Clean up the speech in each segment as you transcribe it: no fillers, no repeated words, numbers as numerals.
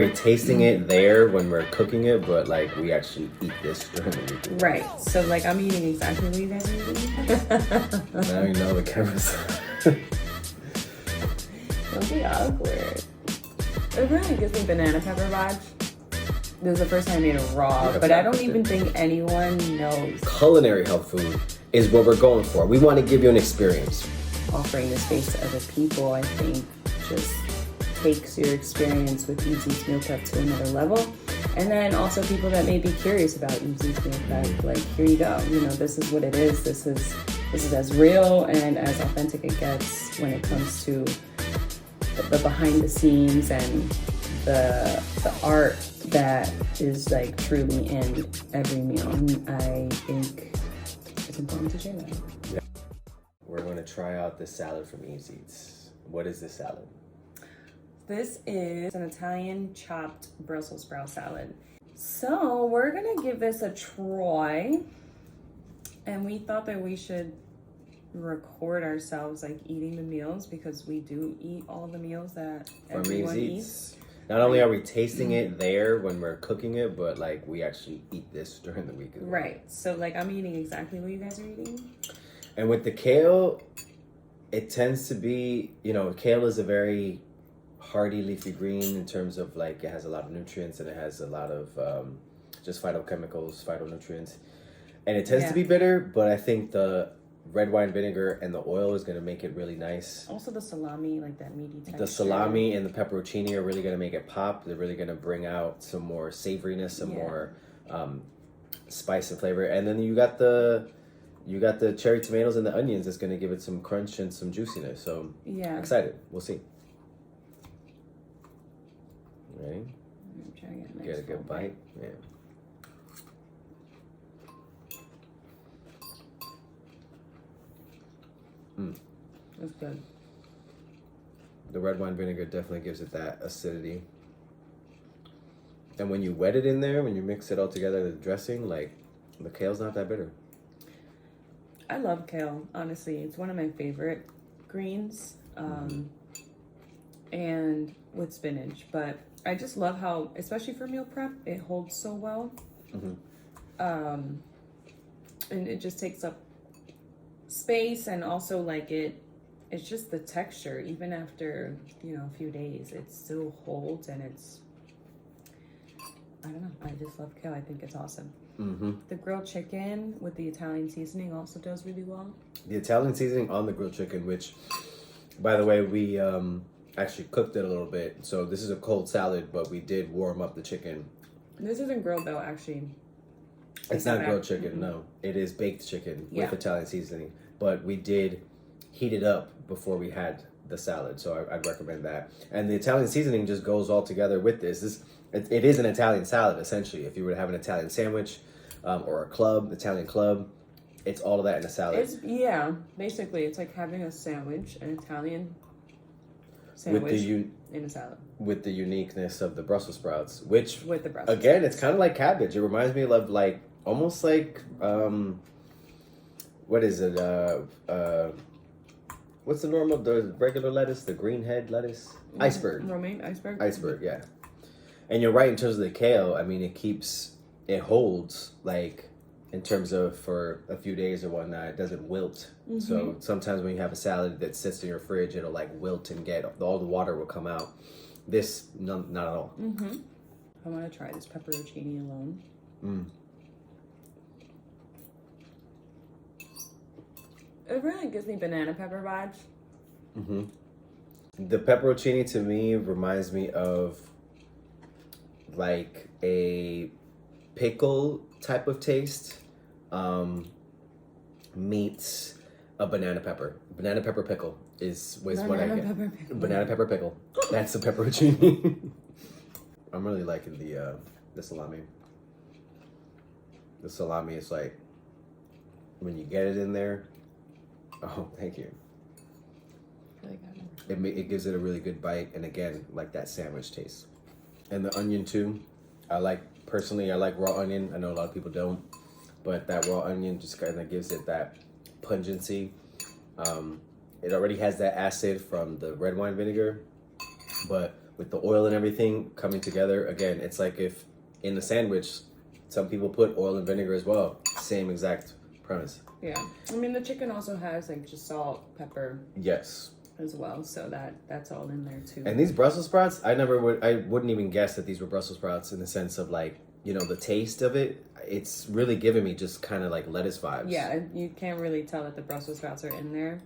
We're tasting it there when we're cooking it, but like we actually eat this during the week. Right. So like I'm eating exactly what you guys are eating. Now you know the cameras. Don't be awkward. It really gives me banana pepper vibes. This is the first time I made it raw, but I don't even think anyone knows. Culinary health food is what we're going for. We want to give you an experience. Offering this space to other people, I think, just takes your experience with EvesEats Meal Prep to another level. And then also people that may be curious about EvesEats Meal Prep, like, here you go. You know, this is what it is. This is as real and as authentic it gets when it comes to the behind the scenes and the art that is like truly in every meal. And I think it's important to share that. Yeah. We're going to try out this salad from EvesEats. What is this salad? This is an Italian chopped Brussels sprout salad. So we're gonna give this a try. And we thought that we should record ourselves like eating the meals because we do eat all the meals that From everyone EvesEats. eats. Not only are we tasting it there when we're cooking it, but like we actually eat this during the week as well. Right. So like I'm eating exactly what you guys are eating. And with the kale, it tends to be, you know, kale is a very hearty leafy green in terms of like it has a lot of nutrients and it has a lot of just phytochemicals, phytonutrients. And it tends to be bitter, but I think the red wine vinegar and the oil is going to make it really nice. Also the salami, like that meaty texture. The salami and the pepperoncini are really going to make it pop. They're really going to bring out some more savoriness, some more spice and flavor. And then you got the cherry tomatoes and the onions that's going to give it some crunch and some juiciness. So excited. We'll see. Ready? I'm trying to Get a good bite. Yeah. That's good. The red wine vinegar definitely gives it that acidity. And when you wet it in there, when you mix it all together, the dressing, like the kale's not that bitter. I love kale, honestly. It's one of my favorite greens. And with spinach, but I just love how, especially for meal prep, it holds so well. And it just takes up space, and also like it's just the texture, even after, you know, a few days, it still holds, and it's, I don't know, I just love kale. I think it's awesome. The grilled chicken with the Italian seasoning also does really well. The Italian seasoning on the grilled chicken, which, by the way, we actually cooked it a little bit. So this is a cold salad, but we did warm up the chicken. This isn't grilled though, actually. It's not grilled chicken, no. It is baked chicken with Italian seasoning. But we did heat it up before we had the salad, so I'd recommend that. And the Italian seasoning just goes all together with this. It is an Italian salad, essentially. If you were to have an Italian sandwich or a Italian club, it's all of that in a salad. Basically, it's like having a sandwich, an Italian sandwich in a salad. With the uniqueness of the Brussels sprouts, which, with the Brussels again, sprouts. It's kind of like cabbage. It reminds me of like, almost like, what is it? What's the regular lettuce, the green head lettuce? Iceberg. Romaine iceberg? Iceberg, yeah. And you're right in terms of the kale. I mean, it holds, like, in terms of for a few days or whatnot, it doesn't wilt. So sometimes when you have a salad that sits in your fridge, it'll like wilt and all the water will come out. This, not at all. I want to try this pepperoncini alone. It really gives me banana pepper vibes. The pepperoncini to me reminds me of like a pickle type of taste meets a banana pepper. Banana pepper pickle is what I get. Banana pepper pickle. That's the pepperoncini. I'm really liking the salami. The salami is like, when you get it in there, oh, thank you. It gives it a really good bite, and again, like that sandwich taste. And the onion too. Personally, I like raw onion. I know a lot of people don't, but that raw onion just kind of gives it that pungency. It already has that acid from the red wine vinegar, but with the oil and everything coming together. Again, it's like if in the sandwich, some people put oil and vinegar as well. Same exact premise. Yeah. I mean, the chicken also has like just salt, pepper. Yes. As well, so that's all in there too. And these Brussels sprouts, I wouldn't even guess that these were Brussels sprouts in the sense of like, you know, the taste of it. It's really giving me just kind of like lettuce vibes. Yeah, you can't really tell that the Brussels sprouts are in there,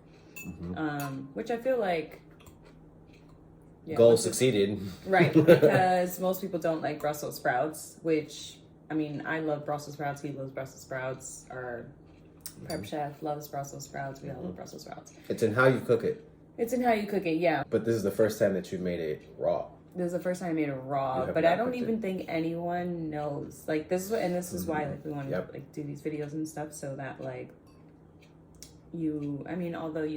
which I feel like goal succeeded. Right, because most people don't like Brussels sprouts. Which I mean, I love Brussels sprouts. He loves Brussels sprouts. Our prep chef loves Brussels sprouts. We all love Brussels sprouts. It's in how you cook it. It's in how you cook it, yeah. But this is the first time that you made it raw. This is the first time I made it raw, but I don't even think anyone knows. Like this is why like we want to like do these videos and stuff so that like I mean, although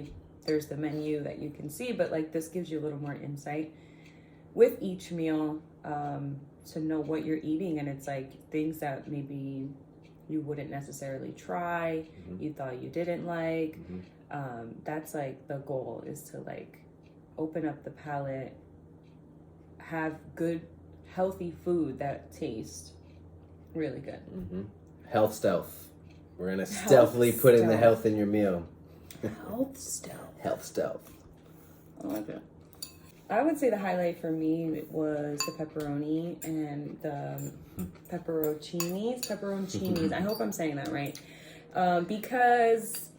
there's the menu that you can see, but like this gives you a little more insight with each meal to know what you're eating, and it's like things that maybe you wouldn't necessarily try, you thought you didn't like. That's like the goal, is to like open up the palate, have good healthy food that tastes really good. Health stealth. We're gonna stealthily put in the health in your meal. Health stealth. Health stealth. I like it. I would say the highlight for me was the pepperoni and the pepperoncinis. I hope I'm saying that right, because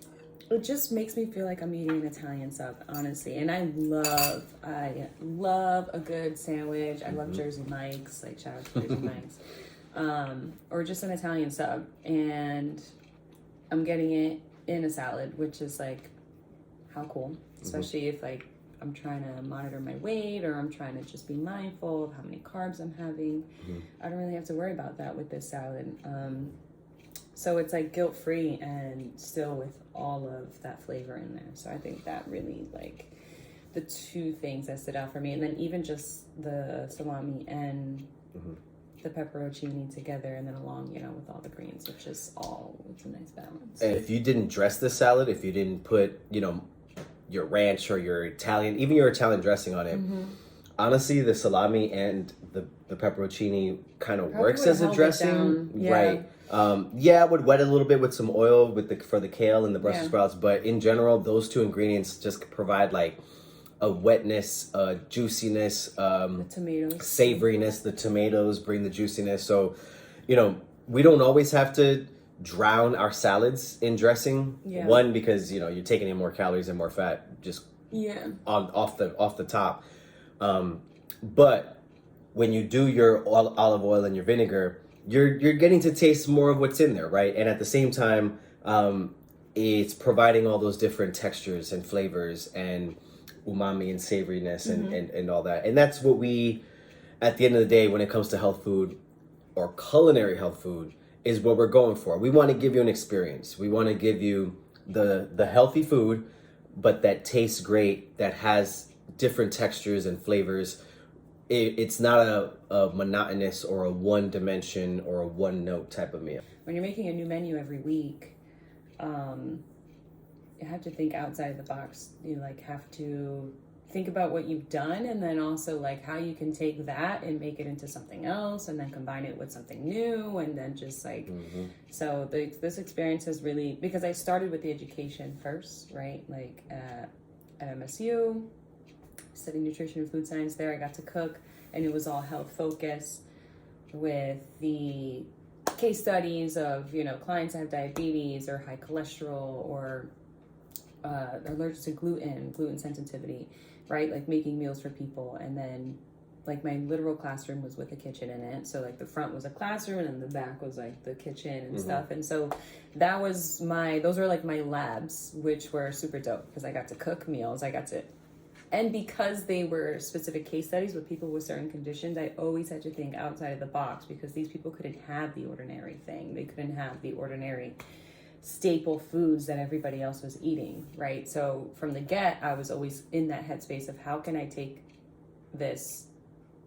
it just makes me feel like I'm eating an Italian sub, honestly. And I love a good sandwich. I love Jersey Mike's, like shout out to Jersey Mike's. Or just an Italian sub. And I'm getting it in a salad, which is like, how cool. Especially if like I'm trying to monitor my weight, or I'm trying to just be mindful of how many carbs I'm having. I don't really have to worry about that with this salad. So it's like guilt-free and still with all of that flavor in there. So I think that really like the two things that stood out for me. And then even just the salami and the pepperoncini together, and then along, you know, with all the greens, which is it's a nice balance. And if you didn't dress the salad, if you didn't put, you know, your ranch or your Italian, even your Italian dressing on it, honestly, the salami and the pepperoncini kind of works as a dressing, right? It would wet a little bit with some oil for the kale and the Brussels sprouts, but in general, those two ingredients just provide like a wetness, a juiciness, the tomatoes, savoriness. The tomatoes bring the juiciness. So, you know, we don't always have to drown our salads in dressing. One, because you know you're taking in more calories and more fat just off the top. But when you do your olive oil and your vinegar, you're getting to taste more of what's in there, right? And at the same time, it's providing all those different textures and flavors and umami and savoriness and all that. And that's what we, at the end of the day, when it comes to health food or culinary health food, is what we're going for. We want to give you an experience. We want to give you the healthy food, but that tastes great, that has different textures and flavors. It's not a monotonous or a one dimension or a one note type of meal. When you're making a new menu every week, you have to think outside the box. You like have to think about what you've done, and then also like how you can take that and make it into something else, and then combine it with something new, and then just like so this experience has really, because I started with the education first, right? Like at MSU, studying nutrition and food science there. I got to cook, and it was all health focused with the case studies of, you know, clients that have diabetes or high cholesterol or are allergic to gluten sensitivity, right? Like making meals for people. And then like my literal classroom was with a kitchen in it. So like the front was a classroom and then the back was like the kitchen and stuff. And so those were like my labs, which were super dope because I got to cook meals. And because they were specific case studies with people with certain conditions, I always had to think outside of the box, because these people couldn't have the ordinary thing. They couldn't have the ordinary staple foods that everybody else was eating, right? So from the get, I was always in that headspace of how can I take this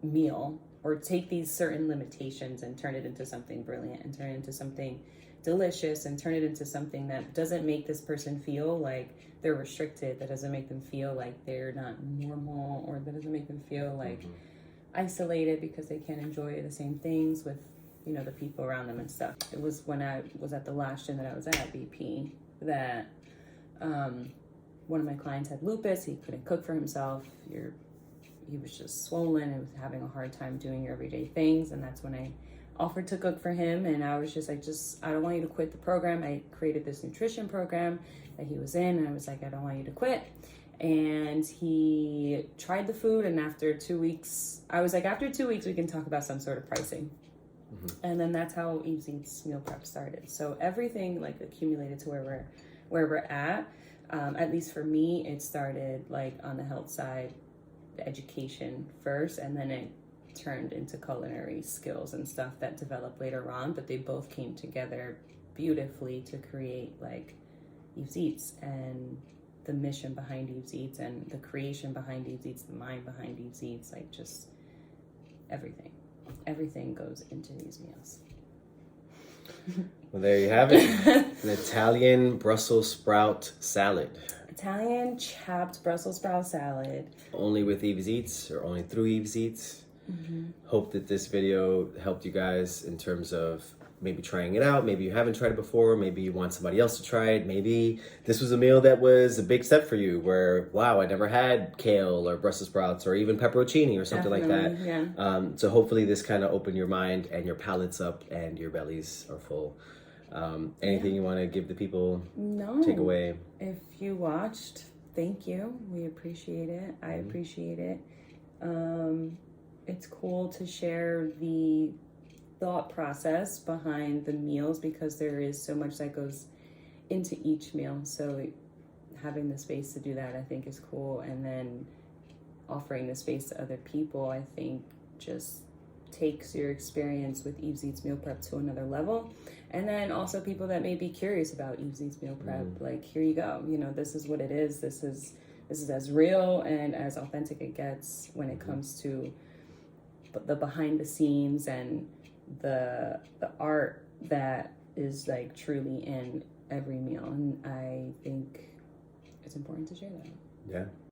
meal or take these certain limitations and turn it into something brilliant, and turn it into something delicious, and turn it into something that doesn't make this person feel like they're restricted, that doesn't make them feel like they're not normal, or that doesn't make them feel like isolated because they can't enjoy the same things with, you know, the people around them and stuff. It was when I was at the last gym that I was at, BP, that one of my clients had lupus. He couldn't cook for himself. He was just swollen and was having a hard time doing your everyday things. And that's when I offered to cook for him. And I was just like, I don't want you to quit the program. I created this nutrition program that he was in. And I was like, I don't want you to quit. And he tried the food. And after 2 weeks, I was like, after 2 weeks, we can talk about some sort of pricing. Mm-hmm. And then that's how EvesEats Meal Prep started. So everything like accumulated to where we're at. At least for me, it started like on the health side, the education first, and then it turned into culinary skills and stuff that developed later on. But they both came together beautifully to create like EvesEats, and the mission behind EvesEats and the creation behind EvesEats, the mind behind EvesEats, like just everything. Everything goes into these meals. Well, there you have it. An Italian Brussels sprout salad. Italian chopped Brussels sprout salad. Only with EvesEats, or only through EvesEats. Mm-hmm. Hope that this video helped you guys in terms of maybe trying it out. Maybe you haven't tried it before. Maybe you want somebody else to try it. Maybe this was a meal that was a big step for you where, wow, I never had kale or Brussels sprouts or even pepperoncini or something like that. Yeah. So hopefully this kind of opened your mind and your palates up and your bellies are full. Anything you want to give the people? No. Take away? If you watched, thank you. We appreciate it. I appreciate it. It's cool to share the thought process behind the meals because there is so much that goes into each meal. So having the space to do that, I think, is cool. And then offering the space to other people, I think, just takes your experience with EvesEats Meal Prep to another level. And then also people that may be curious about EvesEats Meal Prep, like, here you go. You know, this is what it is. This is as real and as authentic it gets when it comes to the behind the scenes and the art that is like truly in every meal. And I think it's important to share that. Yeah.